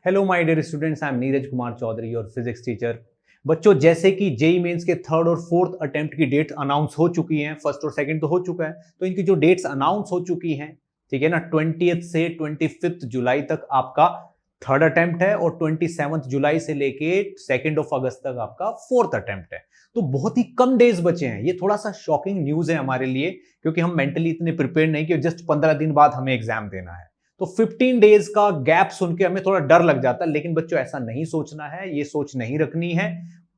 Hello my dear students, I am Neeraj Kumar Chaudhary और physics teacher. बच्चों, जैसे कि जेई मेंस के थर्ड और फोर्थ अटेम्प्ट की डेट्स अनाउंस हो चुकी हैं, फर्स्ट और सेकंड तो हो चुका है, तो इनकी जो डेट्स अनाउंस हो चुकी हैं, ठीक है ना, 20th से 25 जुलाई तक आपका थर्ड अटेम्प्ट है और 27 जुलाई से लेके 2 अगस्त तक आपका फोर्थ अटेम्प्ट है। तो बहुत ही कम डेज बचे हैं। ये थोड़ा सा शॉकिंग न्यूज है हमारे लिए, क्योंकि हम मेंटली इतने प्रिपेयर नहीं कि जस्ट 15 दिन बाद हमें एग्जाम देना है। तो 15 डेज का गैप सुन के हमें थोड़ा डर लग जाता है, लेकिन बच्चों ऐसा नहीं सोचना है, ये सोच नहीं रखनी है,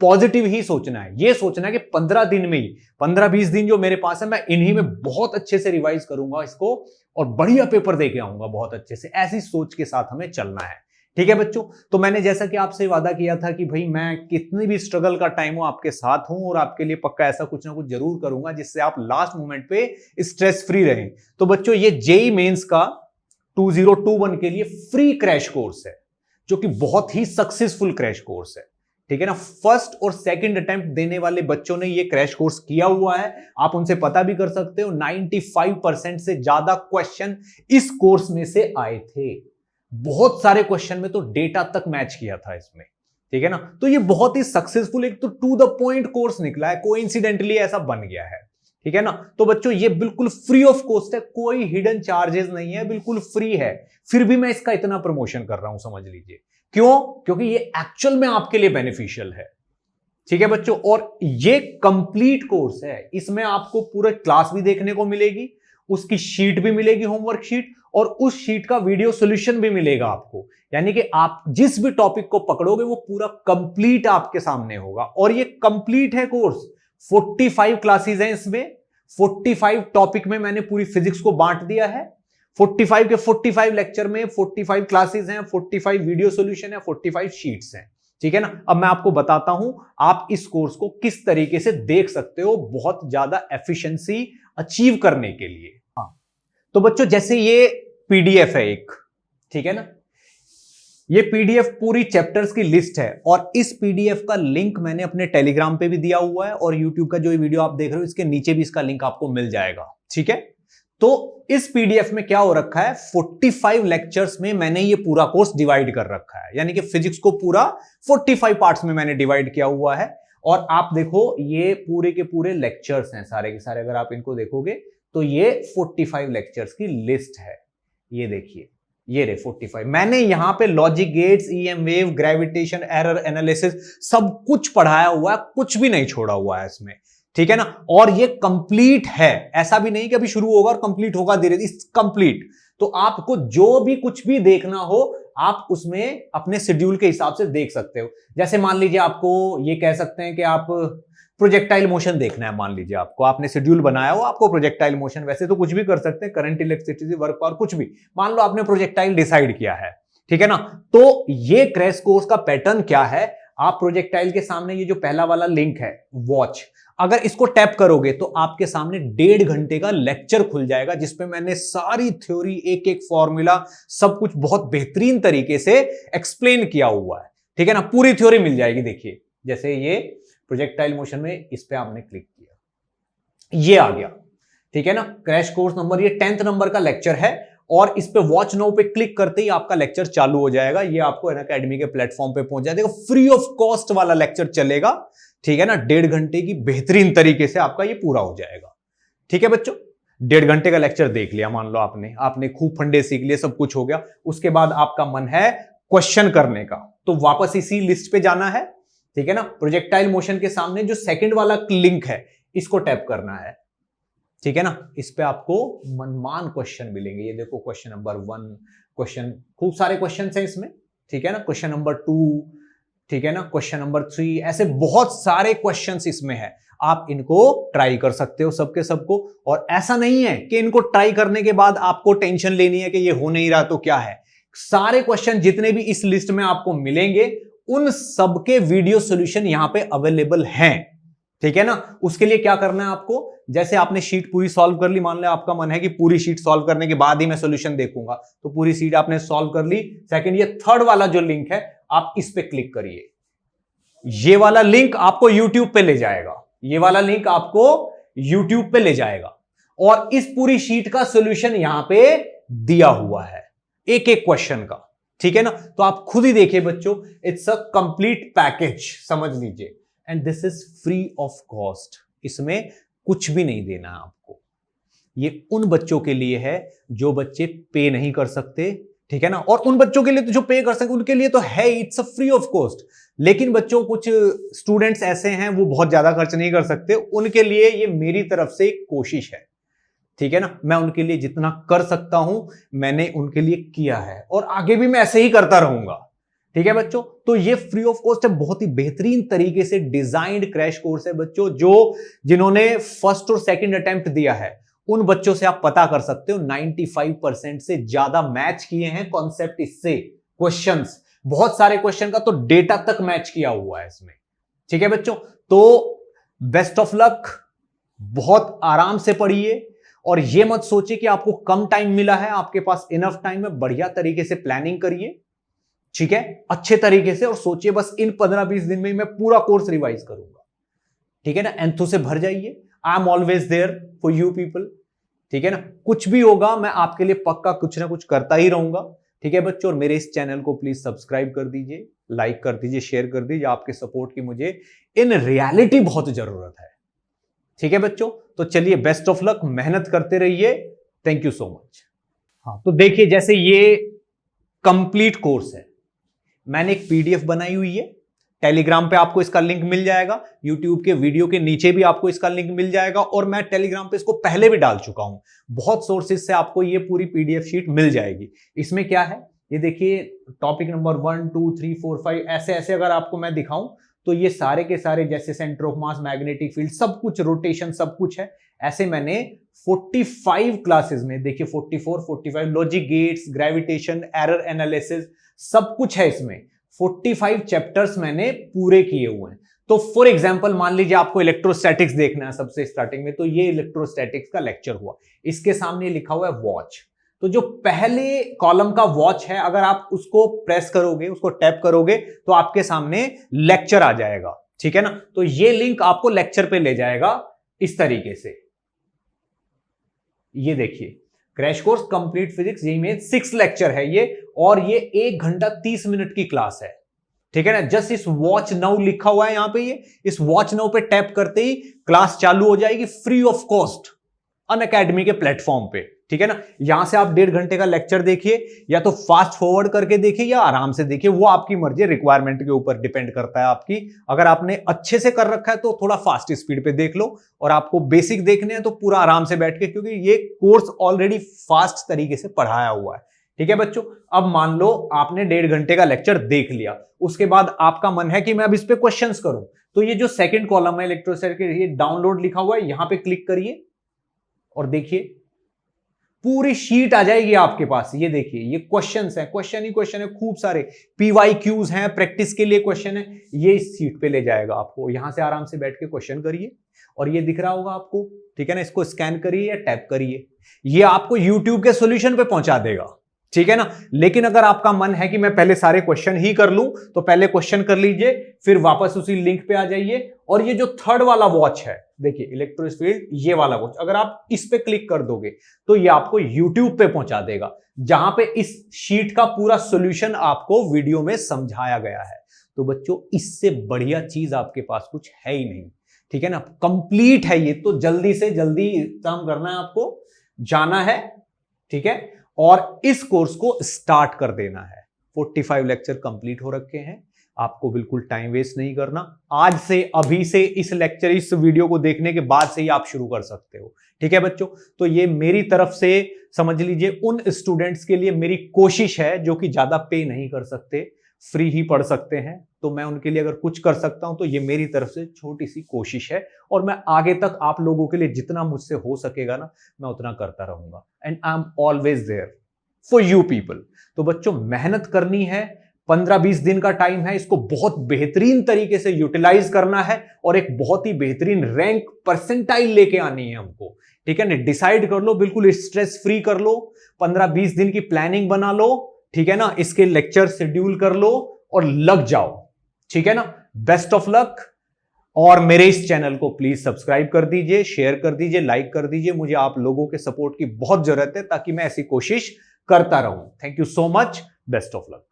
पॉजिटिव ही सोचना है। ये सोचना है कि 15 दिन में ही 15-20 दिन जो मेरे पास है, मैं इन्हीं में बहुत अच्छे से रिवाइज करूंगा इसको और बढ़िया पेपर दे के आऊंगा बहुत अच्छे से। ऐसी सोच के साथ हमें चलना है, ठीक है बच्चों। तो मैंने जैसा कि आपसे वादा किया था कि भाई मैं कितनी भी स्ट्रगल का टाइम हो आपके साथ हूं और आपके लिए पक्का ऐसा कुछ ना कुछ जरूर करूंगा जिससे आप लास्ट मोमेंट पे स्ट्रेस फ्री रहें। तो बच्चों, ये जेई मेंस का 2021 के लिए फ्री क्रैश कोर्स है, जो कि बहुत ही सक्सेसफुल क्रैश कोर्स है, ठीक है ना। फर्स्ट और सेकंड अटेम्प्ट देने वाले बच्चों ने ये क्रैश कोर्स किया हुआ है, आप उनसे पता भी कर सकते हो। 95% से ज्यादा क्वेश्चन इस कोर्स में से आए थे। बहुत सारे क्वेश्चन में तो डेटा तक मैच किया था इसमें, ठीक है ना। तो ये बहुत ही सक्सेसफुल एक तो टू द पॉइंट कोर्स निकला है, कोइंसिडेंटली ऐसा बन गया है, ठीक है ना। तो बच्चों, ये बिल्कुल फ्री ऑफ कॉस्ट है, कोई हिडन चार्जेस नहीं है, बिल्कुल फ्री है। फिर भी मैं इसका इतना प्रमोशन कर रहा हूं, समझ लीजिए क्यों। क्योंकि ये एक्चुअल में आपके लिए बेनिफिशियल है, ठीक है बच्चों। और ये कंप्लीट कोर्स है, इसमें आपको पूरा क्लास भी देखने को मिलेगी, उसकी शीट भी मिलेगी, होमवर्क शीट, और उस शीट का वीडियो सॉल्यूशन भी मिलेगा आपको। यानी कि आप जिस भी टॉपिक को पकड़ोगे वो पूरा कंप्लीट आपके सामने होगा। और ये कंप्लीट है कोर्स, 45 क्लासेस हैं इसमें, 45 टॉपिक में मैंने पूरी फिजिक्स को बांट दिया है। 45 के 45 लेक्चर में 45 क्लासेस हैं, 45 वीडियो सॉल्यूशन है, 45 शीट्स हैं, ठीक है ना। अब मैं आपको बताता हूं आप इस कोर्स को किस तरीके से देख सकते हो बहुत ज्यादा एफिशिएंसी अचीव करने के लिए। हाँ, तो बच्चों, जैसे ये पीडीएफ है एक, ठीक है ना, ये पीडीएफ पूरी चैप्टर्स की लिस्ट है और इस पीडीएफ का लिंक मैंने अपने टेलीग्राम पे भी दिया हुआ है और यूट्यूब का जो ये वीडियो आप देख रहे हो इसके नीचे भी इसका लिंक आपको मिल जाएगा, ठीक है। तो इस पीडीएफ में क्या हो रखा है, 45 लेक्चर्स में मैंने ये पूरा कोर्स डिवाइड कर रखा है। यानी कि फिजिक्स को पूरा 45 पार्ट्स में मैंने डिवाइड किया हुआ है। और आप देखो, ये पूरे के पूरे लेक्चर्स हैं सारे के सारे। अगर आप इनको देखोगे तो ये 45 लेक्चर्स की लिस्ट है। ये देखिए, ये रे 45। मैंने यहां पे logic gates, EM wave, gravitation, error analysis सब कुछ पढ़ाया हुआ है, कुछ भी नहीं छोड़ा हुआ है इसमें, ठीक है ना। और ये कंप्लीट है, ऐसा भी नहीं कि अभी शुरू होगा और कंप्लीट होगा धीरे धीरे, कंप्लीट। तो आपको जो भी कुछ भी देखना हो आप उसमें अपने शेड्यूल के हिसाब से देख सकते हो। जैसे मान लीजिए आपको ये कह सकते हैं कि आप प्रोजेक्टाइल मोशन देखना है, मान लीजिए आपको, आपने शेड्यूल बनाया हो, आपको प्रोजेक्टाइल मोशन, वैसे तो कुछ भी कर सकते हैं, करंट, इलेक्ट्रिसिटी, वर्क पावर, कुछ भी। मान लो आपने प्रोजेक्टाइल डिसाइड किया है, ठीक है ना। तो ये क्रैश कोर्स का पैटर्न क्या है, आप प्रोजेक्टाइल के सामने ये जो पहला वाला लिंक है वॉच, अगर इसको टैप करोगे तो आपके सामने 1.5 घंटे का लेक्चर खुल जाएगा, जिसपे मैंने सारी थ्योरी, एक एक फॉर्मूला, सब कुछ बहुत बेहतरीन तरीके से एक्सप्लेन किया हुआ है, ठीक है ना। पूरी थ्योरी मिल जाएगी। देखिए, जैसे ये प्रोजेक्टाइल मोशन में इस पे आपने क्लिक किया, ये आ गया, ठीक है ना। क्रैश कोर्स नंबर, ये 10th नंबर का लेक्चर है और इस पे वॉच नाउ पे क्लिक करते ही आपका लेक्चर चालू हो जाएगा। ये आपको अनअकैडमी के प्लेटफॉर्म पे पहुंच जाएगा, फ्री ऑफ कॉस्ट वाला लेक्चर चलेगा, ठीक है ना। 1.5 घंटे की बेहतरीन तरीके से आपका ये पूरा हो जाएगा, ठीक है बच्चों। 1.5 घंटे का लेक्चर देख लिया, मान लो आपने खूब फंडे सीख लिए, सब कुछ हो गया। उसके बाद आपका मन है क्वेश्चन करने का, तो वापस इसी लिस्ट पे जाना है, ठीक है ना। प्रोजेक्टाइल मोशन के सामने जो सेकंड वाला लिंक है इसको टैप करना है, ठीक है ना। इस पे आपको मनमान क्वेश्चन मिलेंगे। ये देखो, क्वेश्चन नंबर 1, क्वेश्चन, खूब सारे क्वेश्चन हैं इसमें, ठीक है ना। क्वेश्चन नंबर 2, ठीक है ना, क्वेश्चन नंबर 3, ऐसे बहुत सारे क्वेश्चंस इसमें है। आप इनको ट्राई कर सकते हो सबके सबको। और ऐसा नहीं है कि इनको ट्राई करने के बाद आपको टेंशन लेनी है कि ये हो नहीं रहा तो क्या है। सारे क्वेश्चन जितने भी इस लिस्ट में आपको मिलेंगे उन सबके वीडियो सॉल्यूशन यहां पे अवेलेबल हैं, ठीक है ना। उसके लिए क्या करना है आपको, जैसे आपने शीट पूरी सॉल्व कर ली, मान लो आपका मन है कि पूरी शीट सॉल्व करने के बाद ही मैं सॉल्यूशन देखूंगा, तो पूरी शीट आपने सॉल्व कर ली। सेकंड, ये थर्ड वाला जो लिंक है आप इस पे क्लिक करिए, ये वाला लिंक आपको यूट्यूब पे ले जाएगा, ये वाला लिंक आपको यूट्यूब पे ले जाएगा और इस पूरी शीट का सॉल्यूशन यहां पे दिया हुआ है, एक एक क्वेश्चन का, ठीक है ना। तो आप खुद ही देखिए बच्चों, इट्स अ कंप्लीट पैकेज समझ लीजिए, and this is free of cost. इसमें कुछ भी नहीं देना है आपको। ये उन बच्चों के लिए है जो बच्चे पे नहीं कर सकते, ठीक है ना। और उन बच्चों के लिए तो जो पे कर सकते उनके लिए तो है, it's a free of cost. लेकिन बच्चों, कुछ स्टूडेंट्स ऐसे हैं वो बहुत ज्यादा खर्च नहीं कर सकते, उनके लिए ये मेरी तरफ से एक कोशिश है, ठीक है ना। मैं उनके लिए जितना कर सकता हूं मैंने उनके लिए किया है, और आगे भी मैं ऐसे ही करता रहूंगा, ठीक है बच्चों। तो ये फ्री ऑफ कॉस्ट है, बहुत ही बेहतरीन तरीके से डिजाइंड क्रैश कोर्स है बच्चों। जिन्होंने फर्स्ट और सेकंड अटेम्प्ट दिया है उन बच्चों से आप पता कर सकते हो 95% से ज्यादा मैच किए हैं कॉन्सेप्ट इससे, क्वेश्चंस, बहुत सारे क्वेश्चन का तो डेटा तक मैच किया हुआ है इसमें, ठीक है बच्चों। तो बेस्ट ऑफ लक, बहुत आराम से पढ़िए, और ये मत सोचिए कि आपको कम टाइम मिला है, आपके पास इनफ टाइम है। बढ़िया तरीके से प्लानिंग करिए, ठीक है, अच्छे तरीके से, और सोचिए बस इन 15-20 दिन में मैं पूरा कोर्स रिवाइज करूंगा, ठीक है ना। एंथू से भर जाइए, I am always there for you people, ठीक है ना। कुछ भी होगा मैं आपके लिए पक्का कुछ ना कुछ करता ही रहूंगा, ठीक है बच्चों। और मेरे इस चैनल को प्लीज सब्सक्राइब कर दीजिए, लाइक कर दीजिए, शेयर कर दीजिए। आपके सपोर्ट की मुझे इन रियलिटी बहुत जरूरत है, ठीक है बच्चों। तो चलिए, बेस्ट ऑफ लक, मेहनत करते रहिए, थैंक यू सो मच। हाँ, तो देखिए, जैसे ये कंप्लीट कोर्स है, मैंने एक पीडीएफ बनाई हुई है, टेलीग्राम पे आपको इसका लिंक मिल जाएगा, यूट्यूब के वीडियो के नीचे भी आपको इसका लिंक मिल जाएगा, और मैं टेलीग्राम पे इसको पहले भी डाल चुका हूं। बहुत सोर्सेज से आपको ये पूरी पीडीएफ शीट मिल जाएगी। इसमें क्या है, ये देखिए, टॉपिक नंबर 1, 2, 3, 4, 5 ऐसे ऐसे अगर आपको मैं दिखाऊं तो ये सारे के सारे, जैसे centre of mass, magnetic field, सब कुछ, रोटेशन, सब कुछ है। ऐसे मैंने 45 क्लासेस में, देखिए 44, 45, logic gates, gravitation, error analysis, सब कुछ है इसमें। 45 चैप्टर्स मैंने पूरे किए हुए हैं। तो फॉर एग्जांपल मान लीजिए आपको इलेक्ट्रोस्टैटिक्स देखना है सबसे स्टार्टिंग में, तो ये इलेक्ट्रोस्टैटिक्स का लेक्चर हुआ, इसके सामने लिखा हुआ है वॉच। तो जो पहले कॉलम का वॉच है, अगर आप उसको प्रेस करोगे, उसको टैप करोगे, तो आपके सामने लेक्चर आ जाएगा, ठीक है ना। तो ये लिंक आपको लेक्चर पे ले जाएगा इस तरीके से। ये देखिए, crash course complete physics JEE में 6 लेक्चर है ये, और ये 1 घंटा 30 मिनट की क्लास है, ठीक है ना। जस्ट इस वॉच नाउ लिखा हुआ है यहां पे, ये इस वॉच नाउ पे टैप करते ही क्लास चालू हो जाएगी, फ्री ऑफ कॉस्ट, अनअकैडमी के प्लेटफॉर्म पे, ठीक है ना। यहां से आप 1.5 घंटे का लेक्चर देखिए, या तो फास्ट फॉरवर्ड करके देखिए या आराम से देखिए, वो आपकी मर्जी, रिक्वायरमेंट के ऊपर डिपेंड करता है आपकी। अगर आपने अच्छे से कर रखा है तो थोड़ा फास्ट स्पीड पे देख लो, और आपको बेसिक देखने हैं तो पूरा आराम से बैठ के, क्योंकि ये कोर्स ऑलरेडी फास्ट तरीके से पढ़ाया हुआ है, ठीक है बच्चों। अब मान लो आपने 1.5 घंटे का लेक्चर देख लिया, उसके बाद आपका मन है कि मैं अब इस पे क्वेश्चंस करूं, तो ये जो सेकंड कॉलम है इलेक्ट्रोस्टैटिक्स, ये डाउनलोड लिखा हुआ है, यहां पे क्लिक करिए और देखिए पूरी शीट आ जाएगी आपके पास। ये देखिए, ये क्वेश्चंस हैं, क्वेश्चन ही क्वेश्चन है, खूब सारे PYQs हैं, प्रैक्टिस के लिए क्वेश्चन है, ये इस शीट पे ले जाएगा आपको। यहां से आराम से बैठ के क्वेश्चन करिए, और ये दिख रहा होगा आपको, ठीक है ना। इसको स्कैन करिए या टैप करिए, ये आपको यूट्यूब के सॉल्यूशन पे पहुंचा देगा, ठीक है ना। लेकिन अगर आपका मन है कि मैं पहले सारे क्वेश्चन ही कर लूं, तो पहले क्वेश्चन कर लीजिए, फिर वापस उसी लिंक पे आ जाइए। और ये जो थर्ड वाला वॉच है, देखिए इलेक्ट्रिक फील्ड, ये वाला वॉच, अगर आप इस पे क्लिक कर दोगे तो ये आपको यूट्यूब पे पहुंचा देगा, जहां पे इस शीट का पूरा सॉल्यूशन आपको वीडियो में समझाया गया है। तो बच्चों, इससे बढ़िया चीज आपके पास कुछ है ही नहीं, ठीक है ना। कंप्लीट है ये, तो जल्दी से जल्दी काम करना है आपको, जाना है, ठीक है, और इस कोर्स को स्टार्ट कर देना है। 45 लेक्चर कंप्लीट हो रखे हैं, आपको बिल्कुल टाइम वेस्ट नहीं करना। आज से, अभी से, इस लेक्चर, इस वीडियो को देखने के बाद से ही आप शुरू कर सकते हो, ठीक है बच्चों। तो ये मेरी तरफ से समझ लीजिए उन स्टूडेंट्स के लिए मेरी कोशिश है जो कि ज्यादा पे नहीं कर सकते, फ्री ही पढ़ सकते हैं। तो मैं उनके लिए अगर कुछ कर सकता हूं तो ये मेरी तरफ से छोटी सी कोशिश है, और मैं आगे तक आप लोगों के लिए जितना मुझसे हो सकेगा ना, मैं उतना करता रहूंगा। And I am always there for you people. तो बच्चों, मेहनत करनी है, 15-20 दिन का टाइम है, इसको बहुत बेहतरीन तरीके से यूटिलाइज करना है, और एक बहुत ही बेहतरीन रैंक परसेंटाइल लेके आनी है हमको, ठीक है ना। डिसाइड कर लो, बिल्कुल स्ट्रेस फ्री कर लो, 15-20 दिन की प्लानिंग बना लो, ठीक है ना। इसके लेक्चर शेड्यूल कर लो और लग जाओ, ठीक है ना। बेस्ट ऑफ लक, और मेरे इस चैनल को प्लीज सब्सक्राइब कर दीजिए, शेयर कर दीजिए, लाइक कर दीजिए। मुझे आप लोगों के सपोर्ट की बहुत जरूरत है, ताकि मैं ऐसी कोशिश करता रहूं। Thank you so much, best of luck.